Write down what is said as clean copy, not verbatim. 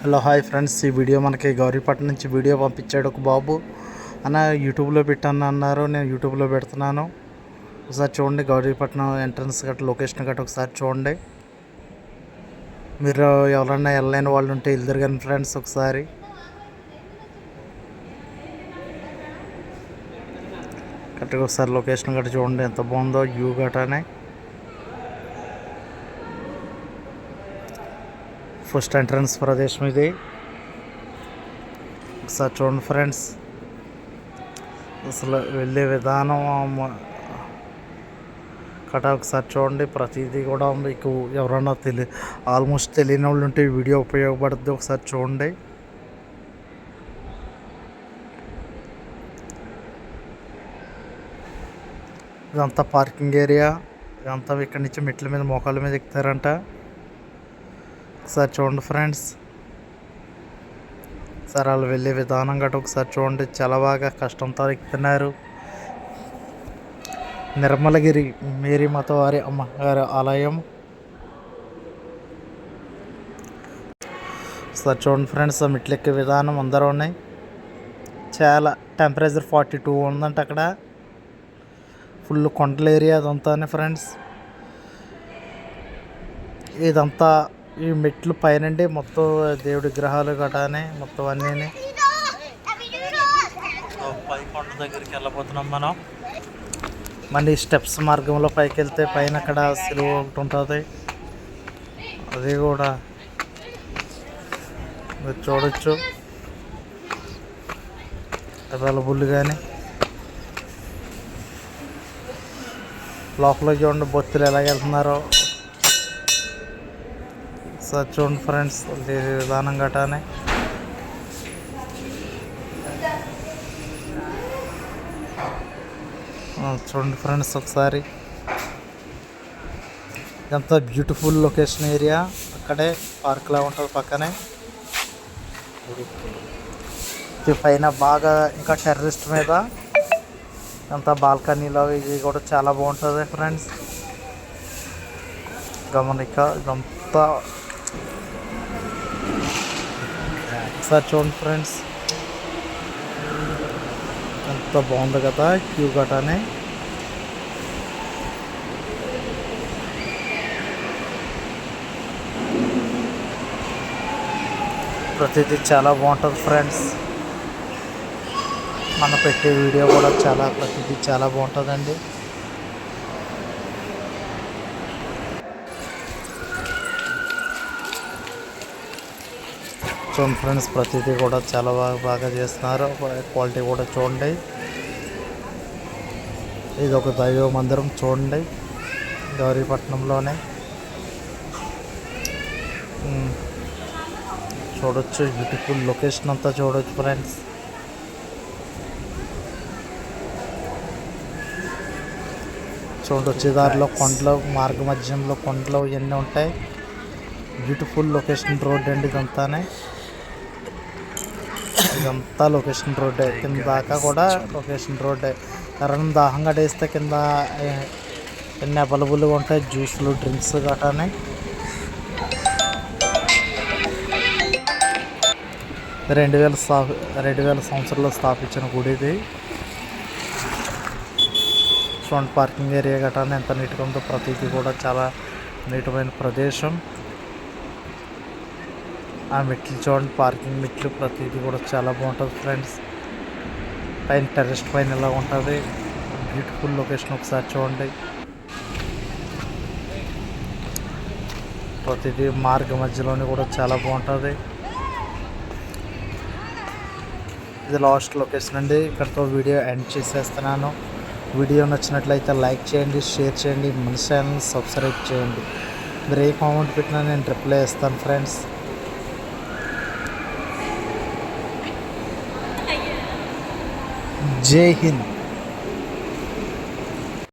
Hello hi friends, ఈ video మనకి గౌరీపట్నం నుంచి వీడియో పంపించాడు ఒక బాబు. అన్న యూట్యూబ్లో పెట్టాను అన్నారు, నేను యూట్యూబ్లో పెడుతున్నాను. ఒకసారి చూడండి, గౌరీపట్నం ఎంట్రన్స్ గట్రా లొకేషన్ గట్రా ఒకసారి చూడండి. మీరు ఎవరన్నా వెళ్ళలేని వాళ్ళు ఉంటే వెళ్తారు కానీ ఫ్రెండ్స్, ఒకసారి కరెక్ట్గా ఒకసారి లొకేషన్ గట్రా చూడండి, ఎంత బాగుందో వ్యూ గట్రానే. ఫస్ట్ ఎంట్రన్స్ ప్రదేశం ఇది, ఒకసారి చూడండి ఫ్రెండ్స్. అసలు వెళ్ళే విధానం కట ఒకసారి చూడండి. ప్రతిదీ కూడా మీకు ఎవరన్నా ఆల్మోస్ట్ తెలియని వాళ్ళు ఉంటే ఈ వీడియో ఉపయోగపడుతుంది, ఒకసారి చూడండి. ఇదంతా పార్కింగ్ ఏరియా. ఇదంతా ఇక్కడి నుంచి మెట్ల మీద మోకాళ్ళ మీద ఎక్కుతారంట. ఒకసారి చూడండి ఫ్రెండ్స్. సార్ వాళ్ళు వెళ్ళే విధానం గట్రా ఒకసారి చూడండి, చాలా బాగా కష్టంతో ఎక్కుతున్నారు. నిర్మలగిరి మేరీ మాతవారి అమ్మగారి ఆలయం. ఒకసారి చూడండి ఫ్రెండ్స్, మెట్లు ఎక్కే విధానం అందరూ ఉన్నాయి. చాలా టెంపరేచర్ 42 ఉందంట అక్కడ. ఫుల్ కొండల ఏరియా అదంతానే ఫ్రెండ్స్. ఇదంతా ఈ మెట్లు పైనండి మొత్తం దేవుడి విగ్రహాలు గటానే మొత్తం అన్నీ. పై కొండ దగ్గరికి వెళ్ళబోతున్నాం మనం. మళ్ళీ స్టెప్స్ మార్గంలో పైకి వెళ్తే పైన అక్కడ సిలువ ఒకటి ఉంటుంది, అది కూడా మీరు చూడొచ్చు అవైలబుల్. కానీ లోపల చూడండి బొత్తులు ఎలా వెళ్తున్నారో సార్ చూడండి ఫ్రెండ్స్, విధానం గటానే. చూడండి ఫ్రెండ్స్ ఒకసారి, ఎంత బ్యూటిఫుల్ లొకేషన్ ఏరియా. అక్కడే పార్క్లా ఉంటుంది పక్కనే. ఇది పైన బాగా ఇంకా టెర్రరిస్ట్ మీద అంతా బాల్కనీలో ఇది కూడా చాలా బాగుంటుంది ఫ్రెండ్స్. గమనిక ఇదంతా ఒకసారి చూడండి ఫ్రెండ్స్, ఎంత బాగుంది కదా క్యూ గటానే. ప్రతిదీ చాలా బాగుంటుంది ఫ్రెండ్స్. మనం పెట్టే వీడియో కూడా ప్రతిదీ చాలా బాగుంటుందండి. చూడండి ఫ్రెండ్స్, ప్రతిదీ కూడా చాలా బాగా చేస్తున్నారు. క్వాలిటీ కూడా చూడండి. ఇది ఒక దైవ మందిరం చూడండి, గౌరీపట్నంలోనే చూడొచ్చు. బ్యూటిఫుల్ లొకేషన్ అంతా చూడొచ్చు ఫ్రెండ్స్. చూడండి, వచ్చే దారిలో కొండలు, మార్గ మధ్యంలో కొండలు ఇవన్నీ ఉంటాయి. బ్యూటిఫుల్ లొకేషన్ రోడ్ అండి ఇదంతానే. ఇదంతా లొకేషన్ రోడ్డే, కింద దాకా కూడా లొకేషన్ రోడ్డే. ఎవరైనా దాహంగా వేస్తే కింద ఎన్ని అవైలబుల్గా ఉంటాయి, జ్యూస్లు, డ్రింక్స్ గటానే. 2000 సంవత్సరంలో స్థాపించిన గుడి ఇది. చూడండి పార్కింగ్ ఏరియా గటానే ఎంత నీట్గా ఉందో. ప్రతిదీ కూడా చాలా నీటమైన ప్రదేశం. ఆ మెట్లు చూడండి, పార్కింగ్ మెట్లు ప్రతిదీ కూడా చాలా బాగుంటుంది ఫ్రెండ్స్. పైన టెర్రస్ పైన ఎలా ఉంటుంది, బ్యూటిఫుల్ లొకేషన్ ఒకసారి చూడండి. ప్రతిదీ మార్గ మధ్యలోని కూడా చాలా బాగుంటుంది. ఇది లాస్ట్ లొకేషన్ అండి. ఇక్కడితో వీడియో ఎండ్ చేసేస్తున్నాను. వీడియో నచ్చినట్లయితే లైక్ చేయండి, షేర్ చేయండి, మన ఛానల్ సబ్స్క్రైబ్ చేయండి. మీరు ఏ కామెంట్ పెట్టినా నేను రిప్లై ఇస్తాను ఫ్రెండ్స్. జై హింద్.